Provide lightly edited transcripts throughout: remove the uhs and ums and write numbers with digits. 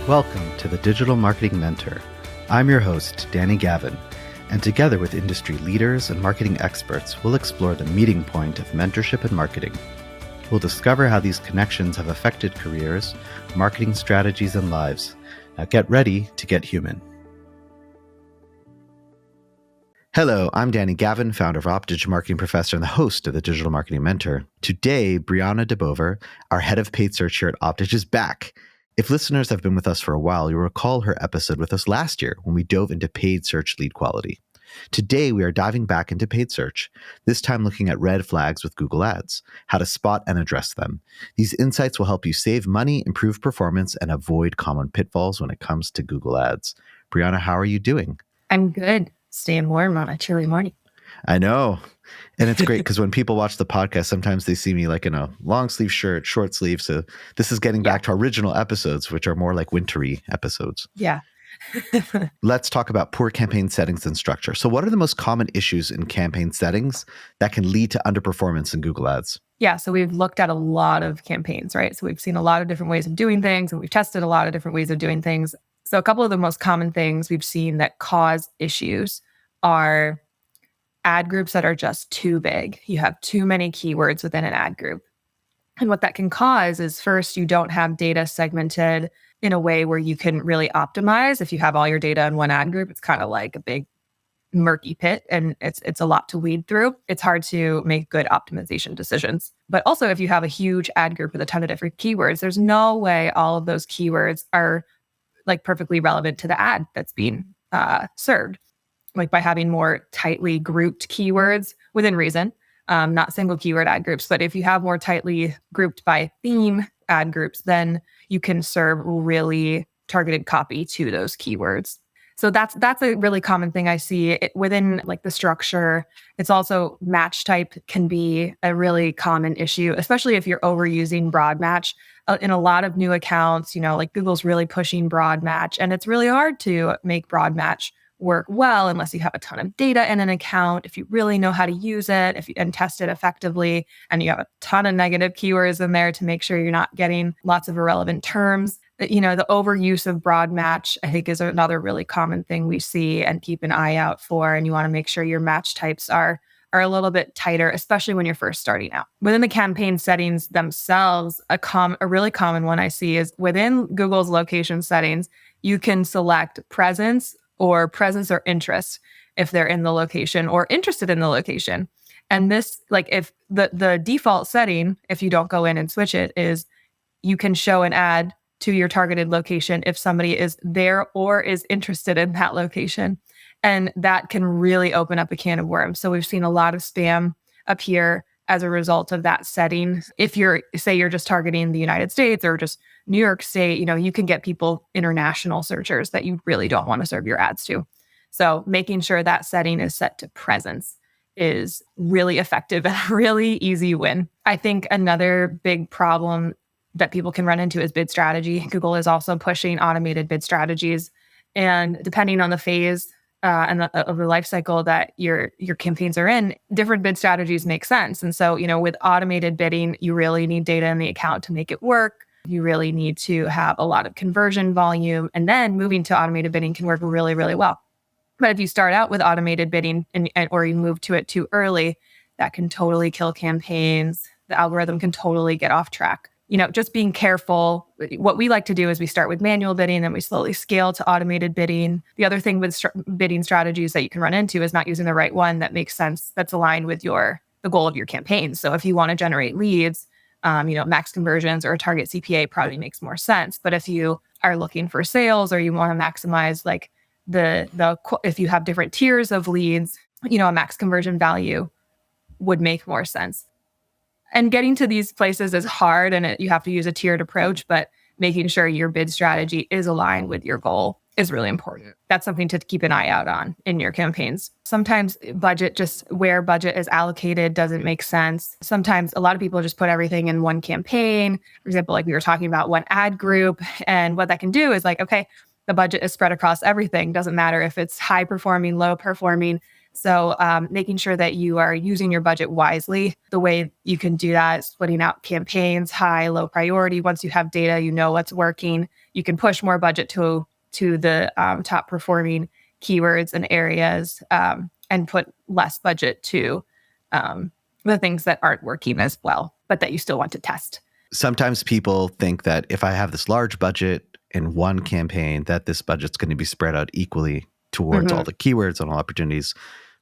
Welcome to the Digital Marketing Mentor. I'm your host, Danny Gavin, and together with industry leaders and marketing experts, we'll explore the meeting point of mentorship and marketing. We'll discover how these connections have affected careers, marketing strategies, and lives. Now get ready to get human. Hello, I'm Danny Gavin, founder of Optidge, marketing professor and the host of the Digital Marketing Mentor. Today, Brianna Deboever, our head of paid search here at Optidge, is back. If listeners have been with us for a while, you'll recall her episode with us last year when we dove into paid search lead quality. Today, we are diving back into paid search, this time looking at red flags with Google Ads, how to spot and address them. These insights will help you save money, improve performance, and avoid common pitfalls when it comes to Google Ads. Brianna, how are you doing? I'm good. Staying warm on a chilly morning. I know. And it's great because when people watch the podcast, sometimes they see me like in a long sleeve shirt, short sleeve. So this is getting back to our original episodes, which are more like wintry episodes. Yeah. Let's talk about poor campaign settings and structure. So what are the most common issues in campaign settings that can lead to underperformance in Google Ads? Yeah. So we've looked at a lot of campaigns, right? So we've seen a lot of different ways of doing things, and we've tested a lot of different ways of doing things. So a couple of the most common things we've seen that cause issues are ad groups that are just too big. You have too many keywords within an ad group. And what that can cause is, first, you don't have data segmented in a way where you can really optimize. If you have all your data in one ad group, it's kind of like a big murky pit, and it's a lot to weed through. It's hard to make good optimization decisions. But also, if you have a huge ad group with a ton of different keywords, there's no way all of those keywords are like perfectly relevant to the ad that's being served. Like by having more tightly grouped keywords within reason, not single keyword ad groups. But if you have more tightly grouped by theme ad groups, then you can serve really targeted copy to those keywords. So that's a really common thing I see within like the structure. It's also match type can be a really common issue, especially if you're overusing broad match. In a lot of new accounts, like Google's really pushing broad match, and it's really hard to make broad match work well unless you have a ton of data in an account. If you really know how to use it, and test it effectively, and you have a ton of negative keywords in there to make sure you're not getting lots of irrelevant terms. The overuse of broad match, I think, is another really common thing we see and keep an eye out for. And you want to make sure your match types are a little bit tighter, especially when you're first starting out. Within the campaign settings themselves, a really common one I see is within Google's location settings, you can select presence or interest if they're in the location or interested in the location. And this, like if the default setting, if you don't go in and switch it, is you can show an ad to your targeted location if somebody is there or is interested in that location. And that can really open up a can of worms. So we've seen a lot of spam appear as a result of that setting. If you're just targeting the United States or just New York State, you can get people, international searchers that you really don't want to serve your ads to. So making sure that setting is set to presence is really effective and a really easy win. I think another big problem that people can run into is bid strategy. Google is also pushing automated bid strategies. And depending on the phase of the life cycle that your campaigns are in, different bid strategies make sense. And so, with automated bidding, you really need data in the account to make it work. You really need to have a lot of conversion volume. And then moving to automated bidding can work really, really well. But if you start out with automated bidding or you move to it too early, that can totally kill campaigns. The algorithm can totally get off track. Just being careful. What we like to do is we start with manual bidding, then we slowly scale to automated bidding. The other thing with bidding strategies that you can run into is not using the right one that makes sense, that's aligned with the goal of your campaign. So if you want to generate leads, max conversions or a target CPA probably makes more sense. But if you are looking for sales or you want to maximize like if you have different tiers of leads, a max conversion value would make more sense. And getting to these places is hard, and you have to use a tiered approach, but making sure your bid strategy is aligned with your goal is really important. That's something to keep an eye out on in your campaigns. Sometimes where budget is allocated doesn't make sense. Sometimes a lot of people just put everything in one campaign. For example, like we were talking about one ad group, and what that can do is like, okay, the budget is spread across everything. Doesn't matter if it's high performing, low performing. So making sure that you are using your budget wisely. The way you can do that is splitting out campaigns, high, low priority. Once you have data, you know what's working. you can push more budget to the top performing keywords and areas, and put less budget to the things that aren't working as well, but that you still want to test. Sometimes people think that if I have this large budget in one campaign, that this budget's going to be spread out equally towards all the keywords and all opportunities.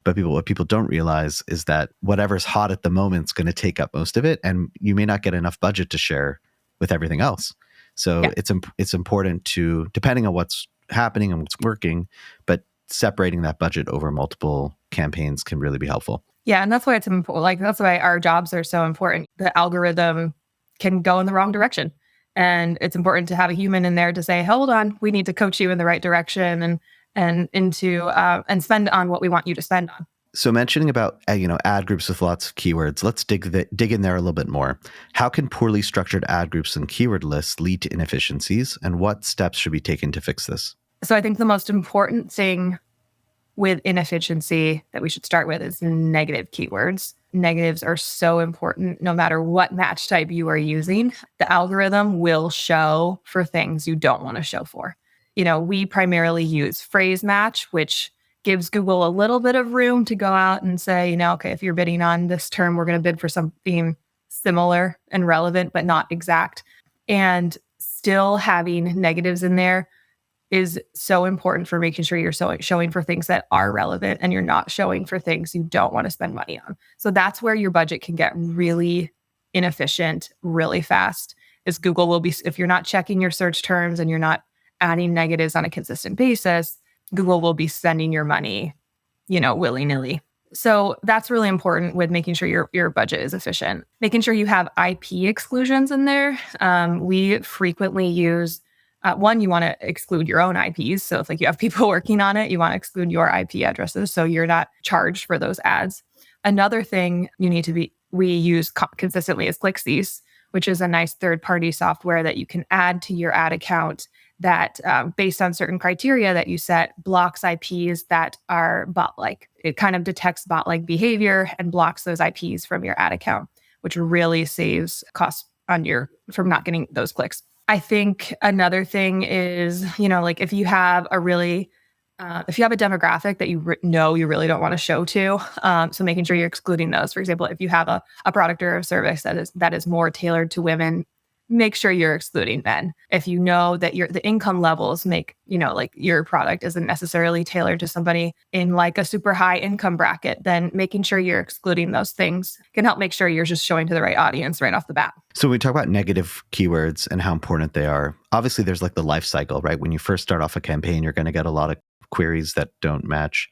But what people don't realize is that whatever's hot at the moment is going to take up most of it, and you may not get enough budget to share with everything else. So it's important to, depending on what's happening and what's working, but separating that budget over multiple campaigns can really be helpful. Yeah, and that's why it's important. Like, that's why our jobs are so important. The algorithm can go in the wrong direction, and it's important to have a human in there to say, "Hold on, we need to coach you in the right direction and into and spend on what we want you to spend on." So mentioning about ad groups with lots of keywords, let's dig in there a little bit more. How can poorly structured ad groups and keyword lists lead to inefficiencies, and what steps should be taken to fix this? So I think the most important thing with inefficiency that we should start with is negative keywords. Negatives are so important no matter what match type you are using. The algorithm will show for things you don't want to show for. We primarily use phrase match, which gives Google a little bit of room to go out and say, okay, if you're bidding on this term, we're going to bid for something similar and relevant, but not exact. And still having negatives in there is so important for making sure you're showing for things that are relevant and you're not showing for things you don't want to spend money on. So that's where your budget can get really inefficient really fast, is Google will be, if you're not checking your search terms and you're not adding negatives on a consistent basis, Google will be spending your money, willy-nilly. So that's really important with making sure your budget is efficient. Making sure you have IP exclusions in there. We frequently use, one, you want to exclude your own IPs. So if you have people working on it, you want to exclude your IP addresses so you're not charged for those ads. Another thing we use consistently is ClickCease, which is a nice third-party software that you can add to your ad account that, based on certain criteria that you set, blocks IPs that are bot-like. It kind of detects bot-like behavior and blocks those IPs from your ad account, which really saves costs from not getting those clicks. I think another thing is, if you have a demographic that you you really don't want to show to, so making sure you're excluding those. For example, if you have a product or a service that is more tailored to women, make sure you're excluding men. If you know that the income levels make, your product isn't necessarily tailored to somebody in a super high income bracket, then making sure you're excluding those things can help make sure you're just showing to the right audience right off the bat. So when we talk about negative keywords and how important they are, obviously there's the life cycle, right? When you first start off a campaign, you're going to get a lot of queries that don't match.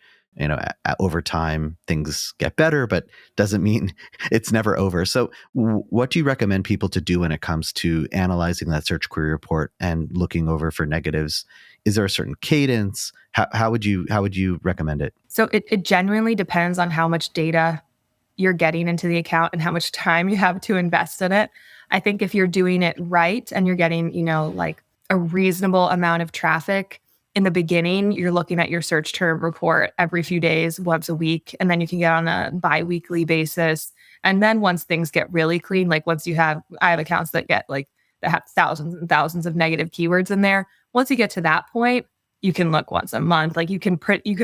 Over time, things get better, but doesn't mean it's never over. So what do you recommend people to do when it comes to analyzing that search query report and looking over for negatives? Is there a certain cadence? How would you recommend it? So it genuinely depends on how much data you're getting into the account and how much time you have to invest in it. I think if you're doing it right and you're getting, a reasonable amount of traffic, in the beginning, you're looking at your search term report every few days, once a week, and then you can get on a bi-weekly basis. And then once things get really clean, I have accounts that have thousands and thousands of negative keywords in there. Once you get to that point, you can look once a month. You can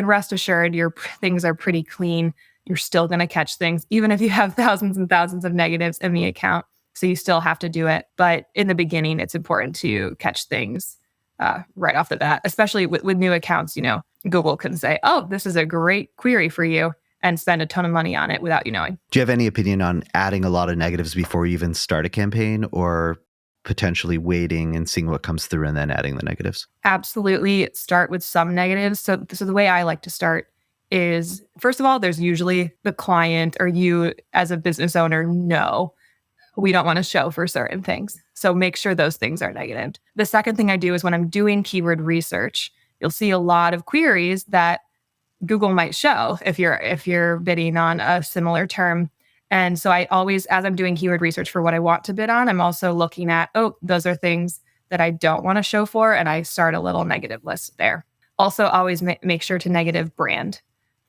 rest assured your things are pretty clean. You're still going to catch things, even if you have thousands and thousands of negatives in the account. So you still have to do it. But in the beginning, it's important to catch things right off the bat, especially with new accounts. Google can say, "Oh, this is a great query for you," and spend a ton of money on it without you knowing. Do you have any opinion on adding a lot of negatives before you even start a campaign, or potentially waiting and seeing what comes through and then adding the negatives? Absolutely. Start with some negatives. So the way I like to start is, first of all, there's usually the client or you as a business owner know we don't want to show for certain things. So make sure those things are negative. The second thing I do is when I'm doing keyword research, you'll see a lot of queries that Google might show if you're bidding on a similar term. And so I always, as I'm doing keyword research for what I want to bid on, I'm also looking at, those are things that I don't want to show for, and I start a little negative list there. Also, always make sure to negative brand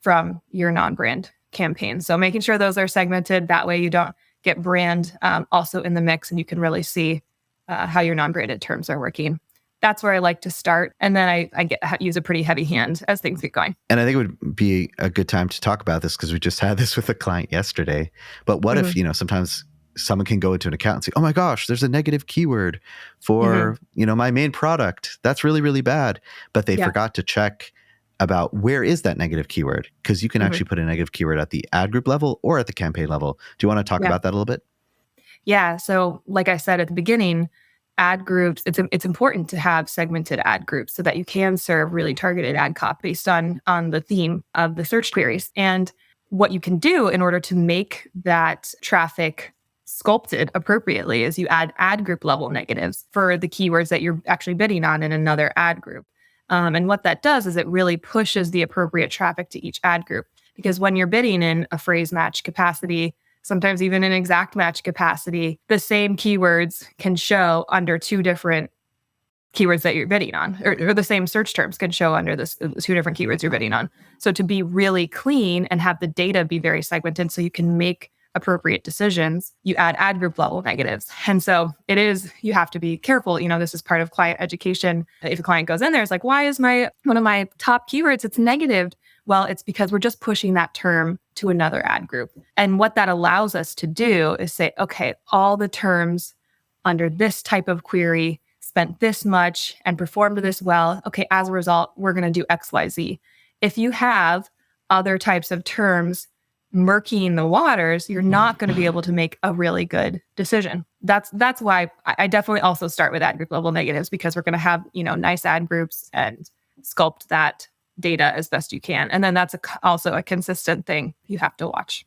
from your non-brand campaign. So making sure those are segmented, that way you don't get brand also in the mix, and you can really see how your non-branded terms are working. that's where I like to start. And then I use a pretty heavy hand as things get going. And I think it would be a good time to talk about this because we just had this with a client yesterday. But what if, sometimes someone can go into an account and say, oh my gosh, there's a negative keyword for, my main product. That's really, really bad. But they forgot to check about where is that negative keyword, because you can actually put a negative keyword at the ad group level or at the campaign level. Do you want to talk about that a little bit? Yeah. So like I said at the beginning, ad groups, it's important to have segmented ad groups so that you can serve really targeted ad copy based on the theme of the search queries. And what you can do in order to make that traffic sculpted appropriately is you add ad group level negatives for the keywords that you're actually bidding on in another ad group. And what that does is it really pushes the appropriate traffic to each ad group. Because when you're bidding in a phrase match capacity, sometimes even an exact match capacity, the same keywords can show under two different keywords that you're bidding on, or the same search terms can show under the two different keywords you're bidding on. So to be really clean and have the data be very segmented so you can make appropriate decisions, you add ad group level negatives. And so you have to be careful. This is part of client education. If a client goes in there, it's like, why is one of my top keywords, it's negative? Well, it's because we're just pushing that term to another ad group. And what that allows us to do is say, okay, all the terms under this type of query spent this much and performed this well. Okay, as a result, we're going to do X, Y, Z. If you have other types of terms murkying the waters, you're not going to be able to make a really good decision. That's why I definitely also start with ad group level negatives, because we're going to have, nice ad groups and sculpt that data as best you can. And then that's also a consistent thing you have to watch.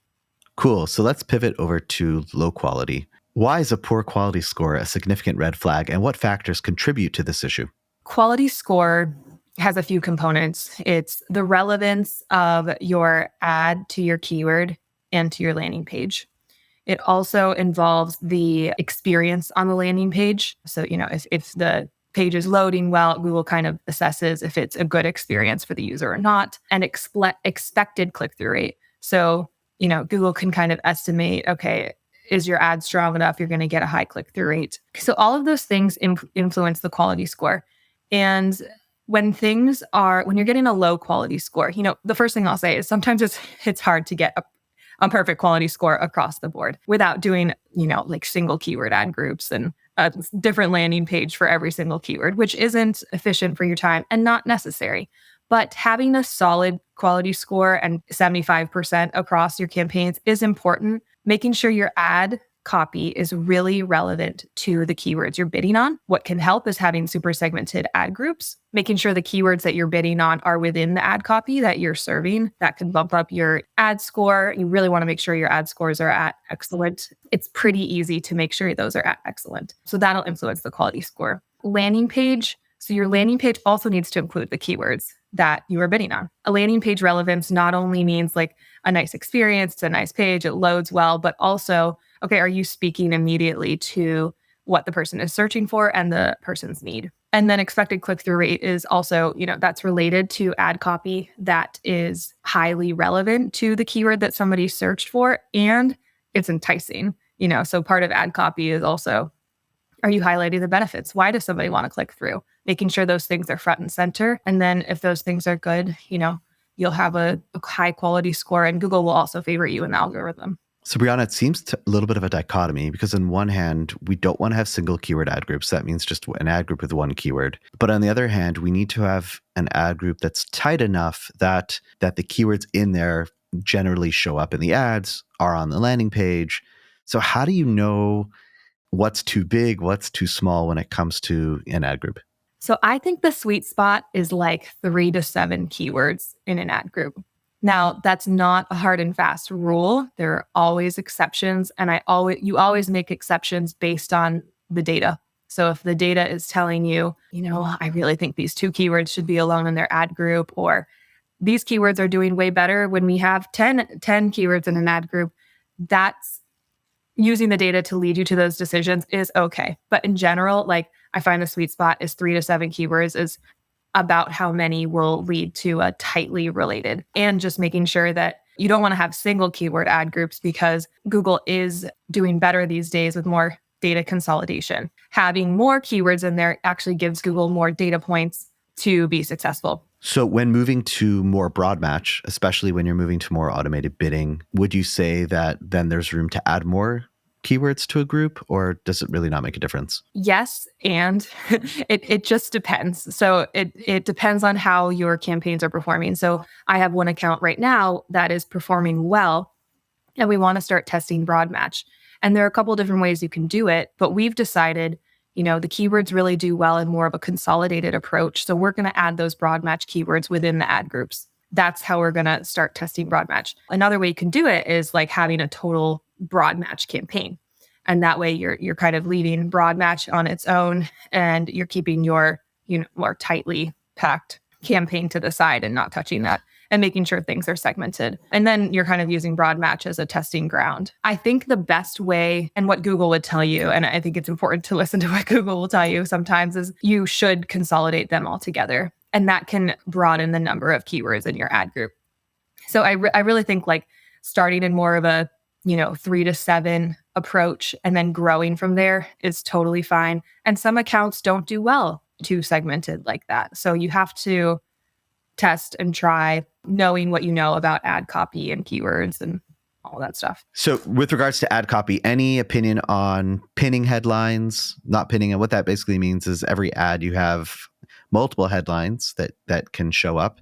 Cool. So let's pivot over to low quality. Why is a poor quality score a significant red flag, and what factors contribute to this issue? Quality score has a few components. It's the relevance of your ad to your keyword and to your landing page. It also involves the experience on the landing page. So, if the page is loading well, Google kind of assesses if it's a good experience for the user or not, and expected click-through rate. So, Google can kind of estimate, okay, is your ad strong enough? You're going to get a high click-through rate. So all of those things influence the quality score. And when you're getting a low quality score, the first thing I'll say is sometimes it's hard to get a perfect quality score across the board without doing, like single keyword ad groups and a different landing page for every single keyword, which isn't efficient for your time and not necessary. But having a solid quality score and 75% across your campaigns is important. Making sure your ad copy is really relevant to the keywords you're bidding on. What can help is having super segmented ad groups, making sure the keywords that you're bidding on are within the ad copy that you're serving. That can bump up your ad score. You really want to make sure your ad scores are at excellent. It's pretty easy to make sure those are at excellent. So that'll influence the quality score. Landing page. So your landing page also needs to include the keywords that you are bidding on. A landing page relevance not only means like a nice experience, it's a nice page, it loads well, but also, okay, are you speaking immediately to what the person is searching for and the person's need? And then expected click-through rate is also, that's related to ad copy that is highly relevant to the keyword that somebody searched for, and it's enticing. So part of ad copy is also, are you highlighting the benefits? Why does somebody want to click through? Making sure those things are front and center. And then if those things are good, you'll have a high quality score, and Google will also favor you in the algorithm. So Brianna, it seems a little bit of a dichotomy, because on one hand, we don't want to have single keyword ad groups. That means just an ad group with one keyword. But on the other hand, we need to have an ad group that's tight enough that the keywords in there generally show up in the ads, are on the landing page. So how do you know what's too big, what's too small when it comes to an ad group? So I think the sweet spot is like 3 to 7 keywords in an ad group. Now, that's not a hard and fast rule. There are always exceptions, and you always make exceptions based on the data. So if the data is telling you, I really think these 2 keywords should be alone in their ad group, or these keywords are doing way better when we have 10 keywords in an ad group, that's using the data to lead you to those decisions is okay. But in general, I find the sweet spot is 3 to 7 keywords is about how many will lead to a tightly related, and just making sure that you don't want to have single keyword ad groups, because Google is doing better these days with more data consolidation. Having more keywords in there actually gives Google more data points to be successful. So when moving to more broad match, especially when you're moving to more automated bidding, would you say that then there's room to add more keywords to a group, or does it really not make a difference? Yes, and it just depends. So it depends on how your campaigns are performing. So I have one account right now that is performing well, and we want to start testing broad match. And there are a couple of different ways you can do it, but we've decided, the keywords really do well in more of a consolidated approach. So we're going to add those broad match keywords within the ad groups. That's how we're going to start testing broad match. Another way you can do it is like having a total broad match campaign. And that way you're kind of leaving broad match on its own, and you're keeping your, more tightly packed campaign to the side and not touching that, and making sure things are segmented. And then you're kind of using broad match as a testing ground. I think the best way, and what Google would tell you, and I think it's important to listen to what Google will tell you sometimes, is you should consolidate them all together. And that can broaden the number of keywords in your ad group. So I really think like starting in more of a 3 to 7 approach and then growing from there is totally fine. And some accounts don't do well too segmented like that. So you have to test and try, knowing what you know about ad copy and keywords and all that stuff. So with regards to ad copy, any opinion on pinning headlines, not pinning? And what that basically means is every ad you have multiple headlines that can show up.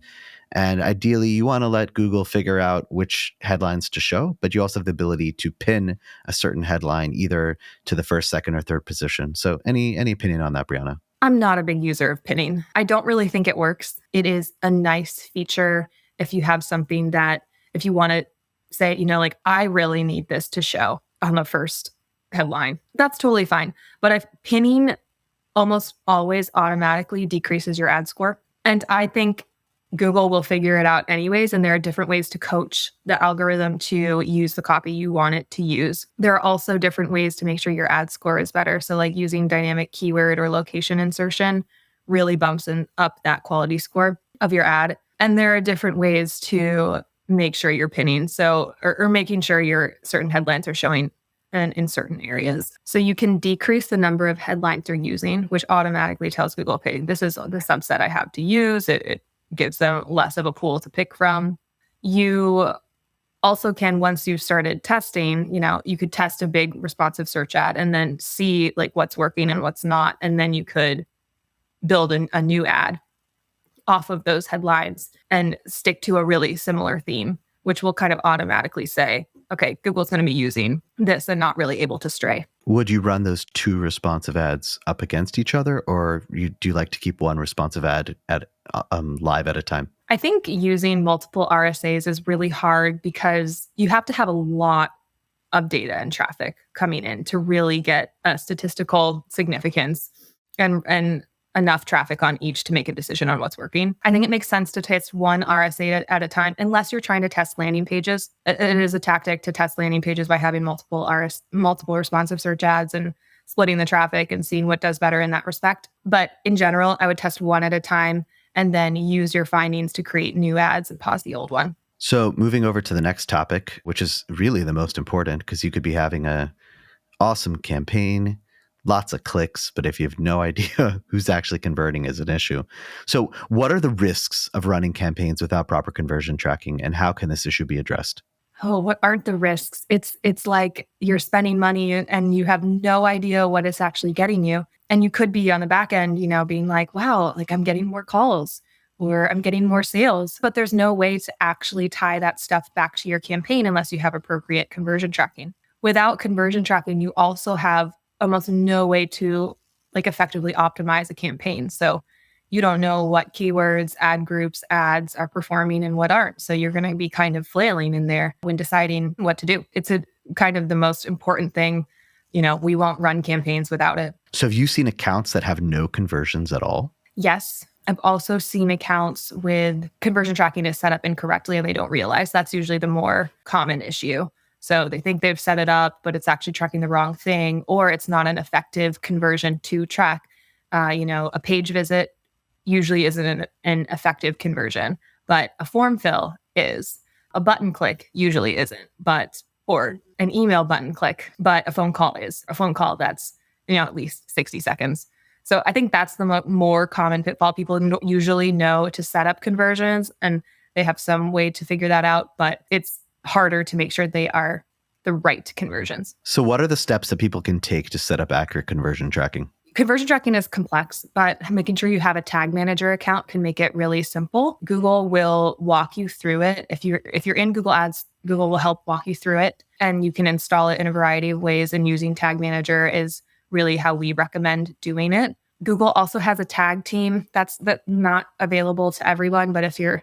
And ideally, you want to let Google figure out which headlines to show, but you also have the ability to pin a certain headline either to the first, second, or third position. So any opinion on that, Brianna? I'm not a big user of pinning. I don't really think it works. It is a nice feature if you have something that, if you want to say, like, I really need this to show on the first headline, that's totally fine. But if pinning almost always automatically decreases your ad score, and I think Google will figure it out anyways, and there are different ways to coach the algorithm to use the copy you want it to use. There are also different ways to make sure your ad score is better. So like using dynamic keyword or location insertion really bumps up that quality score of your ad. And there are different ways to make sure you're pinning. So, or making sure your certain headlines are showing in certain areas. So you can decrease the number of headlines you're using, which automatically tells Google, okay, this is the subset I have to use. It gives them less of a pool to pick from. You also can, once you've started testing, you could test a big responsive search ad and then see like what's working and what's not. And then you could build a new ad off of those headlines and stick to a really similar theme, which will kind of automatically say, okay, Google's going to be using this and not really able to stray. Would you run those two responsive ads up against each other, or do you like to keep one responsive ad at live at a time? I think using multiple RSAs is really hard because you have to have a lot of data and traffic coming in to really get a statistical significance and enough traffic on each to make a decision on what's working. I think it makes sense to test one RSA at a time, unless you're trying to test landing pages. It is a tactic to test landing pages by having multiple responsive search ads and splitting the traffic and seeing what does better in that respect. But in general, I would test one at a time and then use your findings to create new ads and pause the old one. So moving over to the next topic, which is really the most important, because you could be having a awesome campaign, lots of clicks, but if you have no idea who's actually converting is an issue. So what are the risks of running campaigns without proper conversion tracking, and how can this issue be addressed? Oh, what aren't the risks? It's like you're spending money and you have no idea what it's actually getting you. And you could be on the back end, being like, wow, like I'm getting more calls or I'm getting more sales, but there's no way to actually tie that stuff back to your campaign unless you have appropriate conversion tracking. Without conversion tracking, you also have almost no way to like effectively optimize a campaign. So you don't know what keywords, ad groups, ads are performing and what aren't. So you're going to be kind of flailing in there when deciding what to do. It's a kind of the most important thing. We won't run campaigns without it. So have you seen accounts that have no conversions at all? Yes. I've also seen accounts with conversion tracking is set up incorrectly and they don't realize. That's usually the more common issue. So they think they've set it up, but it's actually tracking the wrong thing, or it's not an effective conversion to track. A page visit usually isn't an effective conversion, but a form fill is. A button click usually isn't, or an email button click, but a phone call is a phone call that's, at least 60 seconds. So I think that's the more common pitfall. People don't usually know to set up conversions, and they have some way to figure that out, but it's harder to make sure they are the right conversions. So what are the steps that people can take to set up accurate conversion tracking? Conversion tracking is complex, but making sure you have a tag manager account can make it really simple. Google will walk you through it. If you're in Google Ads, Google will help walk you through it, and you can install it in a variety of ways, and using Tag Manager is really how we recommend doing it. Google also has a tag team that's not available to everyone, but if you're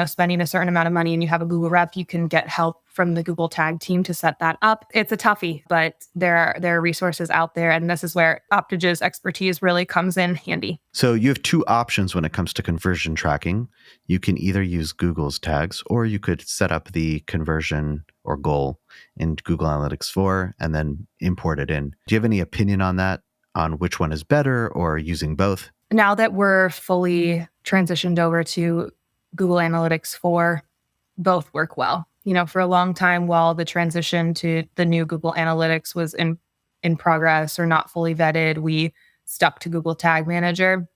spending a certain amount of money and you have a Google rep, you can get help from the Google tag team to set that up. It's a toughie, but there are resources out there. And this is where Optidge's expertise really comes in handy. So you have two options when it comes to conversion tracking. You can either use Google's tags, or you could set up the conversion or goal in Google Analytics 4 and then import it in. Do you have any opinion on that, on which one is better, or using both? Now that we're fully transitioned over to Google Analytics 4, both work well. For a long time, while the transition to the new Google Analytics was in progress or not fully vetted, we stuck to Google Tag Manager.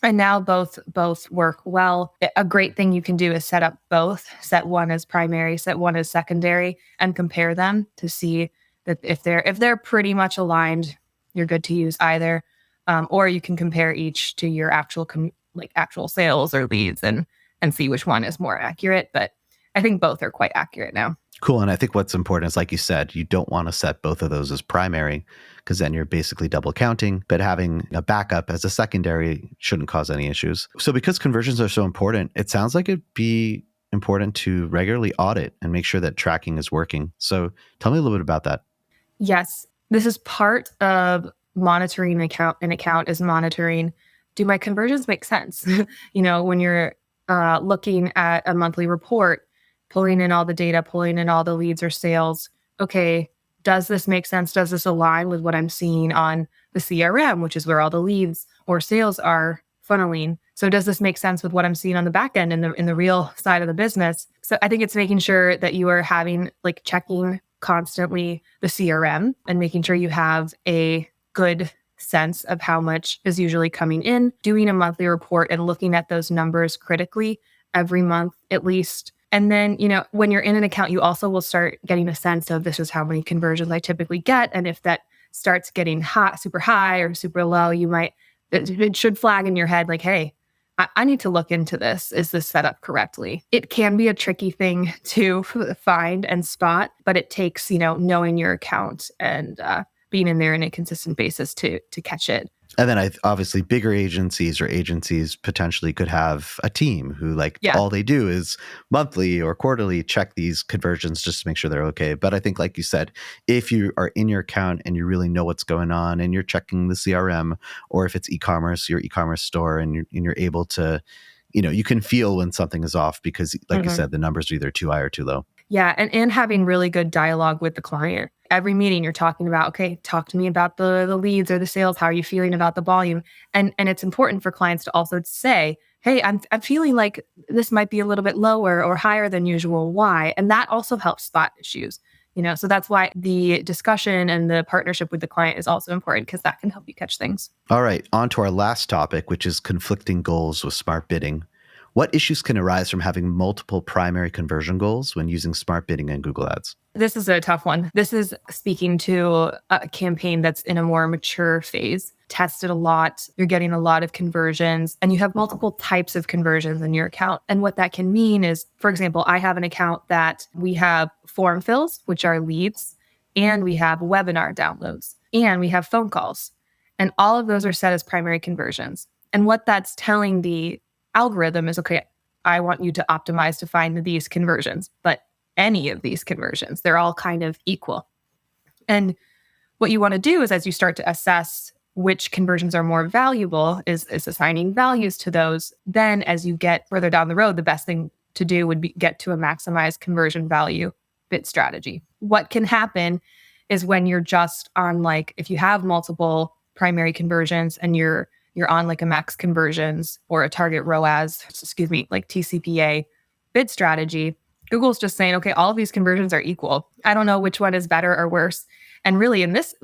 And now both work well. A great thing you can do is set up both. Set one as primary, set one as secondary, and compare them to see that if they're pretty much aligned, you're good to use either. Or you can compare each to your actual sales or leads and see which one is more accurate. But I think both are quite accurate now. Cool. And I think what's important is, like you said, you don't want to set both of those as primary, because then you're basically double counting. But having a backup as a secondary shouldn't cause any issues. So because conversions are so important, it sounds like it'd be important to regularly audit and make sure that tracking is working. So tell me a little bit about that. Yes. This is part of monitoring an account is monitoring, do my conversions make sense? When you're looking at a monthly report, pulling in all the data, pulling in all the leads or sales. Okay, does this make sense? Does this align with what I'm seeing on the CRM, which is where all the leads or sales are funneling? So does this make sense with what I'm seeing on the back end in the real side of the business? So I think it's making sure that you are checking constantly the CRM and making sure you have a good sense of how much is usually coming in, doing a monthly report and looking at those numbers critically every month at least. And then, when you're in an account, you also will start getting a sense of, this is how many conversions I typically get. And if that starts getting hot, super high or super low, it should flag in your head like, hey, I need to look into this. Is this set up correctly? It can be a tricky thing to find and spot, but it takes, knowing your account and being in there on a consistent basis to catch it. And then obviously bigger agencies or agencies potentially could have a team who all they do is monthly or quarterly check these conversions just to make sure they're okay. But I think, like you said, if you are in your account and you really know what's going on and you're checking the CRM, or if it's e-commerce, your e-commerce store, and you're able to, you can feel when something is off because, like you said, the numbers are either too high or too low. Yeah. And having really good dialogue with the client. Every meeting you're talking about, okay, talk to me about the leads or the sales. How are you feeling about the volume? And it's important for clients to also say, hey, I'm feeling like this might be a little bit lower or higher than usual. Why? And that also helps spot issues. So that's why the discussion and the partnership with the client is also important, because that can help you catch things. All right. On to our last topic, which is conflicting goals with smart bidding. What issues can arise from having multiple primary conversion goals when using smart bidding in Google Ads? This is a tough one. This is speaking to a campaign that's in a more mature phase, tested a lot, you're getting a lot of conversions, and you have multiple types of conversions in your account. And what that can mean is, for example, I have an account that we have form fills, which are leads, and we have webinar downloads, and we have phone calls. And all of those are set as primary conversions. And what that's telling the algorithm is, okay, I want you to optimize to find these conversions, but any of these conversions, they're all kind of equal. And what you want to do is, as you start to assess which conversions are more valuable, is assigning values to those. Then as you get further down the road, the best thing to do would be get to a maximized conversion value bid strategy. What can happen is when you're just on, if you have multiple primary conversions and you're on a max conversions or a target ROAS, like TCPA bid strategy, Google's just saying, okay, all of these conversions are equal. I don't know which one is better or worse. And really in this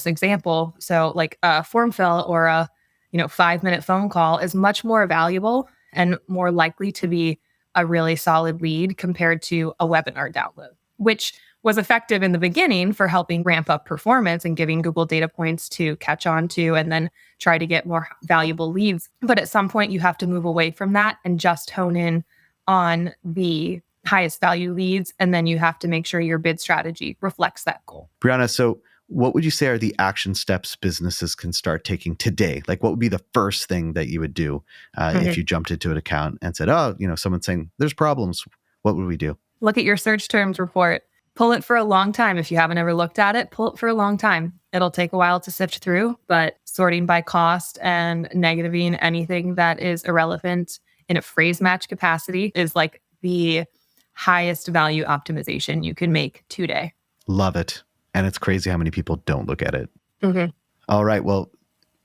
example, so like a form fill or a 5-minute phone call is much more valuable and more likely to be a really solid lead compared to a webinar download, which was effective in the beginning for helping ramp up performance and giving Google data points to catch on to and then try to get more valuable leads. But at some point, you have to move away from that and just hone in on the highest value leads. And then you have to make sure your bid strategy reflects that goal. Brianna, so what would you say are the action steps businesses can start taking today? Like what would be the first thing that you would do if you jumped into an account and said, someone's saying there's problems. What would we do? Look at your search terms report. Pull it for a long time. If you haven't ever looked at it, pull it for a long time. It'll take a while to sift through, but sorting by cost and negativing anything that is irrelevant in a phrase match capacity is like the highest value optimization you can make today. Love it. And it's crazy how many people don't look at it. Mm-hmm. All right. Well,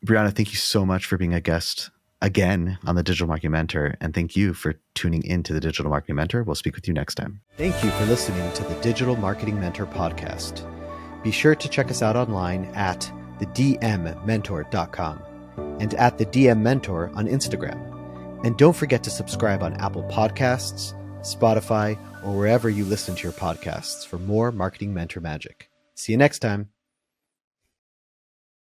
Brianna, thank you so much for being a guest again on the Digital Marketing Mentor. And thank you for tuning into the Digital Marketing Mentor. We'll speak with you next time. Thank you for listening to the Digital Marketing Mentor podcast. Be sure to check us out online at thedmmentor.com and at the DM Mentor on Instagram. And don't forget to subscribe on Apple Podcasts, Spotify, or wherever you listen to your podcasts for more marketing mentor magic. See you next time.